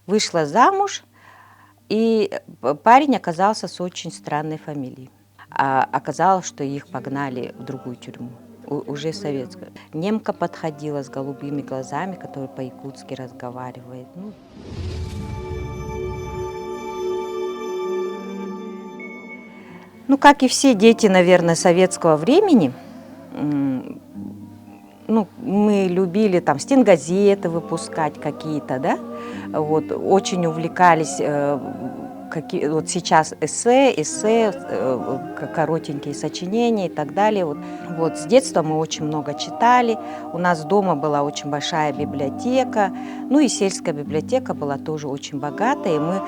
Вышла замуж, и парень оказался с очень странной фамилией. А оказалось, что их погнали в другую тюрьму, уже советскую. Немка подходила с голубыми глазами, которая по-якутски разговаривает. Ну, как и все дети, наверное, советского времени, ну, мы любили там стенгазеты выпускать какие-то, да, вот, очень увлекались, вот сейчас эссе, коротенькие сочинения и так далее. Вот, с детства мы очень много читали, у нас дома была очень большая библиотека, ну и сельская библиотека была тоже очень богатая, и мы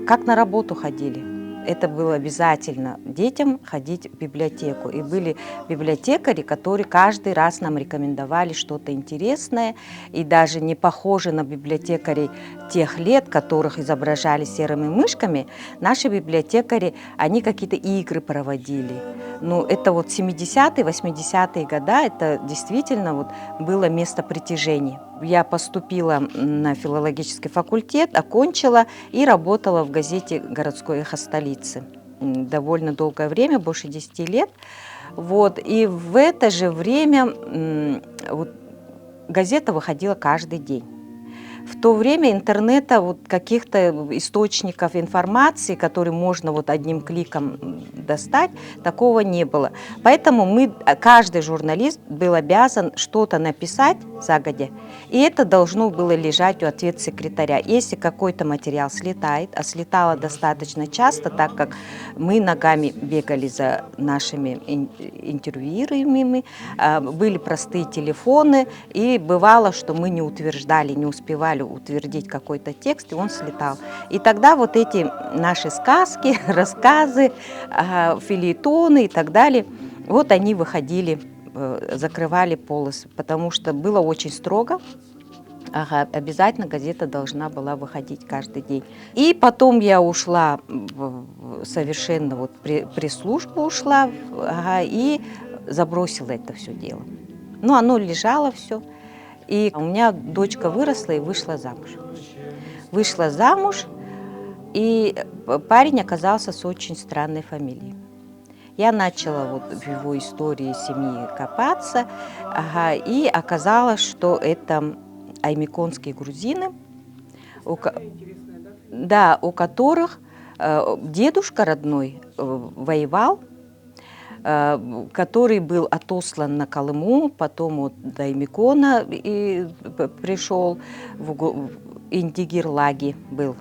как на работу ходили. Это было обязательно детям ходить в библиотеку. И были библиотекари, которые каждый раз нам рекомендовали что-то интересное. И даже не похожи на библиотекарей тех лет, которых изображали серыми мышками, наши библиотекари, они какие-то игры проводили. Ну, это вот 70-е, 80-е годы, это действительно вот было место притяжения. Я поступила на филологический факультет, окончила и работала в газете «Городское эхо столицы». Довольно долгое время, больше 10 лет. Вот. И в это же время вот, газета выходила каждый день. В то время интернета, вот каких-то источников информации, которые можно вот одним кликом достать, такого не было. Поэтому каждый журналист был обязан что-то написать загодя, и это должно было лежать у ответ-секретаря. Если какой-то материал слетает, а слетало достаточно часто, так как мы ногами бегали за нашими интервьюируемыми, были простые телефоны, и бывало, что мы не утверждали, не успевали утвердить какой-то текст, и он слетал. И тогда вот эти наши сказки, рассказы, фельетоны и так далее, вот они выходили, закрывали полосы, потому что было очень строго. Обязательно газета должна была выходить каждый день. И потом я ушла, совершенно вот при службу ушла, и забросила это все дело. Ну, оно лежало все. И у меня дочка выросла и вышла замуж. Вышла замуж, и парень оказался с очень странной фамилией. Я начала вот в его истории семьи копаться, и оказалось, что это аймиконские грузины, у которых дедушка родной воевал, который был отослан на Колыму, потом вот до Аймикона и пришел, в Индигирлаги был.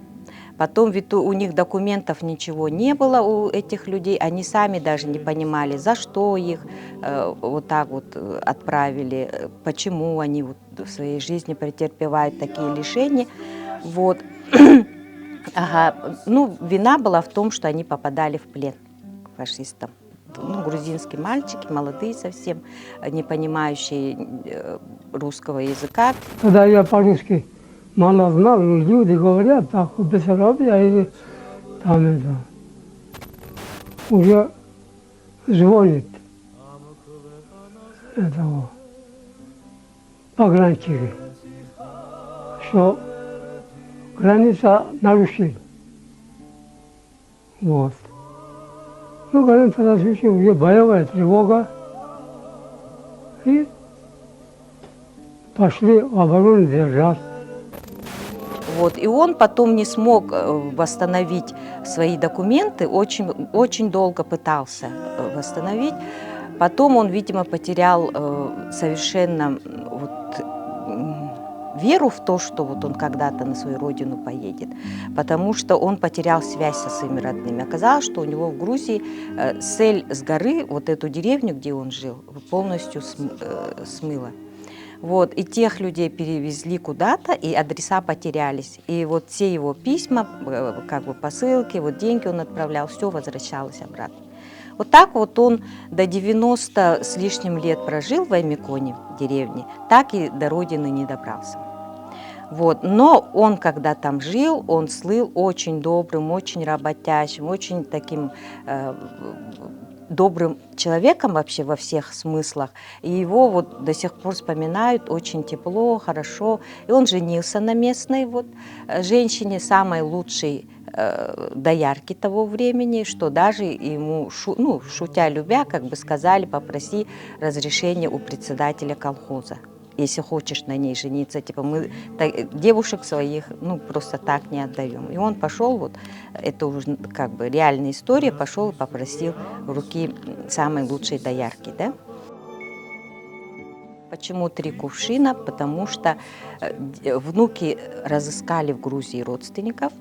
Потом ведь у них документов ничего не было, у этих людей, они сами даже не понимали, за что их вот так вот отправили, почему они вот в своей жизни претерпевают такие лишения. Вот. Ну, вина была в том, что они попадали в плен к фашистам. Ну, грузинские мальчики, молодые совсем, не понимающие русского языка. Когда я по-русски мало знал, люди говорят, так, в Бессарабии, или там это, уже звонит этого пограничники, что граница нарушили. Вот. Ну, граница нарушили, уже боевая тревога. И пошли в оборону держать. Вот. И он потом не смог восстановить свои документы, очень, очень долго пытался восстановить. Потом он, видимо, потерял совершенно вот, веру в то, что вот он когда-то на свою родину поедет, потому что он потерял связь со своими родными. Оказалось, что у него в Грузии сель с горы, вот эту деревню, где он жил, полностью смыло. Вот, и тех людей перевезли куда-то, и адреса потерялись. И вот все его письма, как бы посылки, вот деньги он отправлял, все возвращалось обратно. Вот так вот он до 90 с лишним лет прожил в Аймиконе, в деревне, так и до родины не добрался. Вот. Но он, когда там жил, он слыл очень добрым, очень работящим, очень таким добрым человеком вообще во всех смыслах. И его вот до сих пор вспоминают очень тепло, хорошо. И он женился на местной вот женщине, самой лучшей доярки того времени, что даже ему, ну, шутя любя, как бы сказали, попроси разрешения у председателя колхоза, если хочешь на ней жениться, типа мы девушек своих, ну, просто так не отдаем. И он пошел, вот, это уже как бы реальная история, пошел и попросил руки самой лучшей доярки, да. Почему 3 кувшина? Потому что внуки разыскали в Грузии родственников.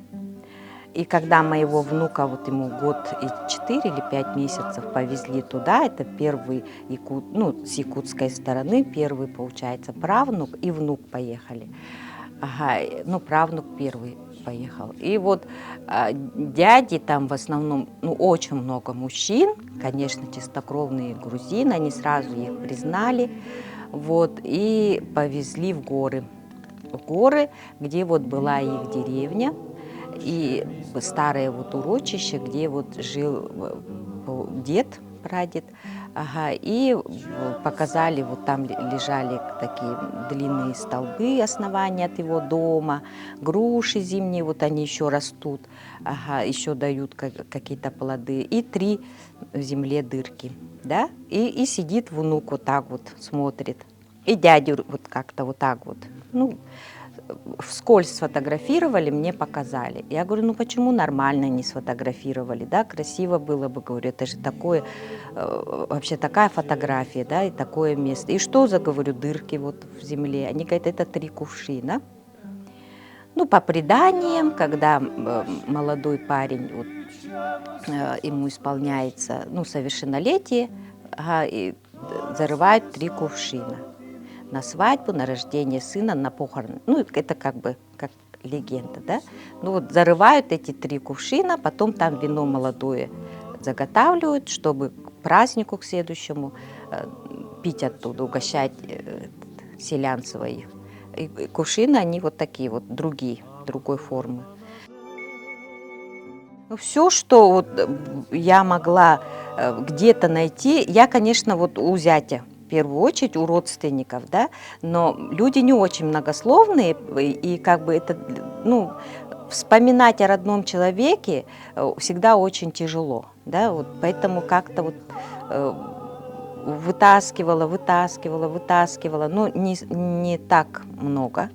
И когда моего внука, вот ему год и 4 или 5 месяцев, повезли туда, это первый ну, с якутской стороны, первый, получается, правнук и внук поехали. Ага, ну, правнук первый поехал. И вот дяди там в основном, ну, очень много мужчин, конечно, чистокровные грузины, они сразу их признали, вот, и повезли в горы, где вот была их деревня, и старое вот урочище, где вот жил дед, прадед, ага, и показали, вот там лежали такие длинные столбы, основания от его дома, груши зимние, вот они еще растут, ага, еще дают какие-то плоды, и 3 в земле дырки, да, и сидит внук вот так вот, смотрит, и дядю вот как-то вот так вот, ну, вскользь сфотографировали, мне показали. Я говорю, ну почему нормально не сфотографировали, да, красиво было бы, говорю, это же такое, вообще такая фотография, да, и такое место. И что за, говорю, дырки вот в земле? Они говорят, это 3 кувшина. Ну, по преданиям, когда молодой парень, вот, ему исполняется, ну, совершеннолетие, ага, и зарывают 3 кувшина. На свадьбу, на рождение сына, на похороны. Ну, это как бы как легенда, да. Ну, вот зарывают эти 3 кувшина, потом там вино молодое заготавливают, чтобы к празднику, к следующему, пить оттуда, угощать селян своих. И кувшины, они вот такие вот, другой формы. Ну, все, что вот я могла где-то найти, я, конечно, вот у зятя, в первую очередь у родственников, да, но люди не очень многословные, и как бы это, ну, вспоминать о родном человеке всегда очень тяжело, да, вот поэтому как-то вот вытаскивала, но не так много.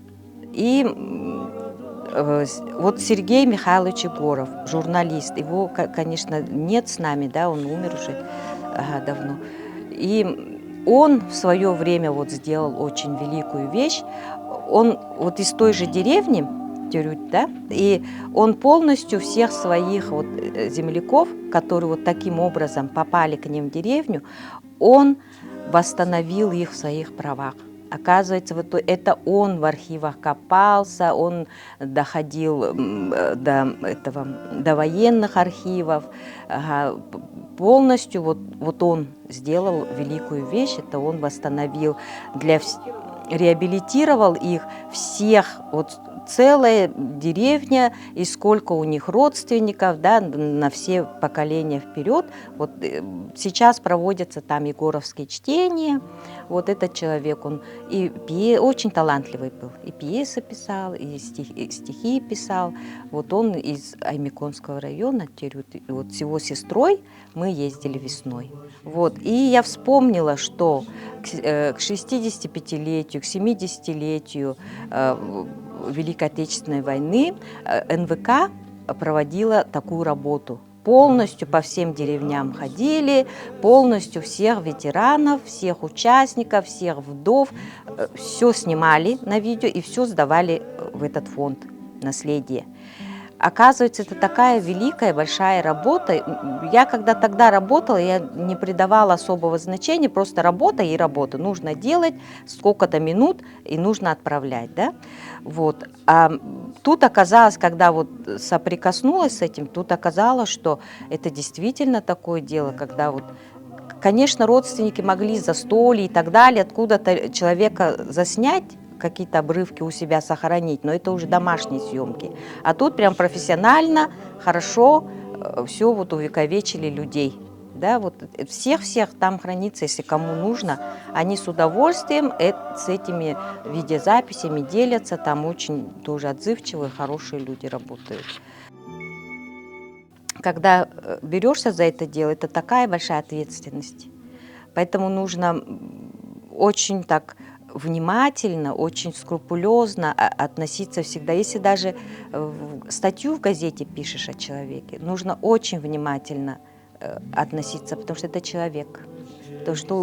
И вот Сергей Михайлович Егоров, журналист, его, конечно, нет с нами, да, он умер уже давно. И он в свое время вот сделал очень великую вещь. Он вот из той же деревни, Тюрють, да, и он полностью всех своих вот земляков, которые вот таким образом попали к ним в деревню, он восстановил их в своих правах. Оказывается, вот это он в архивах копался, он доходил до военных архивов, полностью вот он сделал великую вещь, это он восстановил, реабилитировал их всех, вот целая деревня, и сколько у них родственников, да, на все поколения вперед. Вот сейчас проводятся там егоровские чтения. Вот этот человек, он очень талантливый был, и пьесы писал, и стихи писал. Вот он из Аймеконского района, вот с его сестрой мы ездили весной. Вот. И я вспомнила, что к 65-летию, к 70-летию Великой Отечественной войны НВК проводила такую работу. Полностью по всем деревням ходили, полностью всех ветеранов, всех участников, всех вдов, все снимали на видео и все сдавали в этот фонд наследия. Оказывается, это такая великая, большая работа. Я когда тогда работала, я не придавала особого значения, просто работа и работа. Нужно делать сколько-то минут и нужно отправлять, да? Вот. А тут оказалось, когда вот соприкоснулась с этим, тут оказалось, что это действительно такое дело, когда вот, конечно, родственники могли застолье и так далее, откуда-то человека заснять, какие-то обрывки у себя сохранить, но это уже домашние съемки. А тут прям профессионально, хорошо все вот увековечили людей, да, вот всех там хранится, если кому нужно, они с удовольствием с этими видеозаписями делятся, там очень тоже отзывчивые, хорошие люди работают. Когда берешься за это дело, это такая большая ответственность, поэтому нужно очень так внимательно, очень скрупулезно относиться всегда. Если даже статью в газете пишешь о человеке, нужно очень внимательно относиться, потому что это человек. Потому что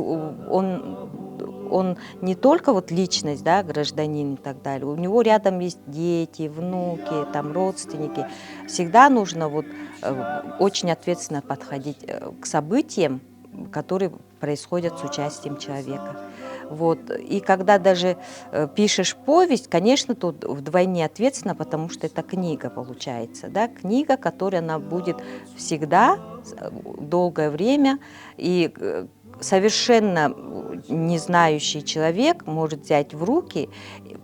он не только вот личность, да, гражданин и так далее, у него рядом есть дети, внуки, там, родственники. Всегда нужно вот очень ответственно подходить к событиям, которые происходят с участием человека. Вот. И когда даже пишешь повесть, конечно, тут вдвойне ответственно, потому что это книга получается. Да? Книга, которая она будет всегда, долгое время, и совершенно не знающий человек может взять в руки,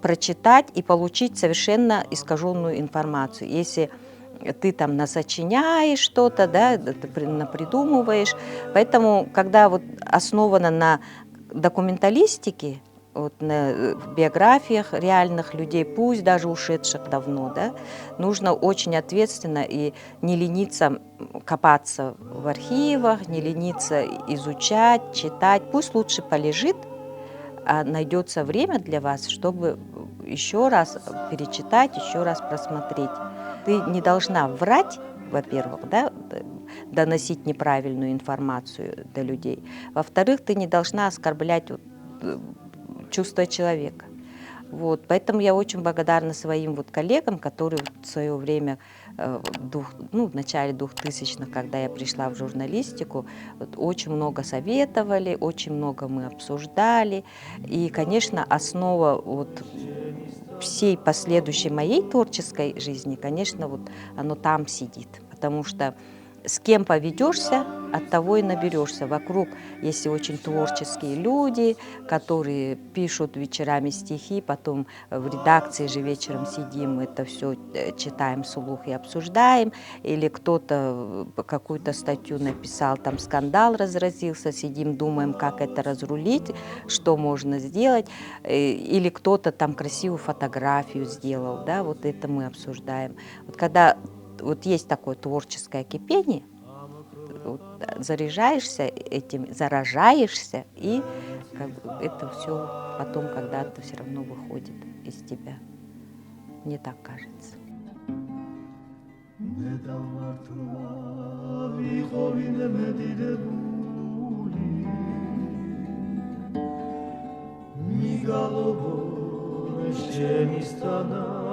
прочитать и получить совершенно искаженную информацию. Если ты там насочиняешь что-то, да, ты напридумываешь. Поэтому, когда вот основано на документалистике, вот на биографиях реальных людей, пусть даже ушедших давно, да, нужно очень ответственно и не лениться копаться в архивах, не лениться изучать, читать. Пусть лучше полежит, а найдется время для вас, чтобы еще раз перечитать, еще раз просмотреть. Ты не должна врать, во-первых, да, доносить неправильную информацию до людей. Во-вторых, ты не должна оскорблять чувства человека. Вот. Поэтому я очень благодарна своим вот коллегам, которые в свое время, в начале 2000-х, когда я пришла в журналистику, вот, очень много советовали, очень много мы обсуждали. И, конечно, основа вот всей последующей моей творческой жизни, конечно, вот оно там сидит, потому что с кем поведешься, от того и наберешься. Вокруг есть очень творческие люди, которые пишут вечерами стихи, потом в редакции же вечером сидим, это все читаем вслух и обсуждаем. Или кто-то какую-то статью написал, там скандал разразился, сидим, думаем, как это разрулить, что можно сделать. Или кто-то там красивую фотографию сделал, да, вот это мы обсуждаем. Вот когда вот есть такое творческое кипение, вот, заряжаешься этим, заражаешься, и как бы, это все потом когда-то все равно выходит из тебя. Мне так кажется. Migalobo, jeszcze mi stana.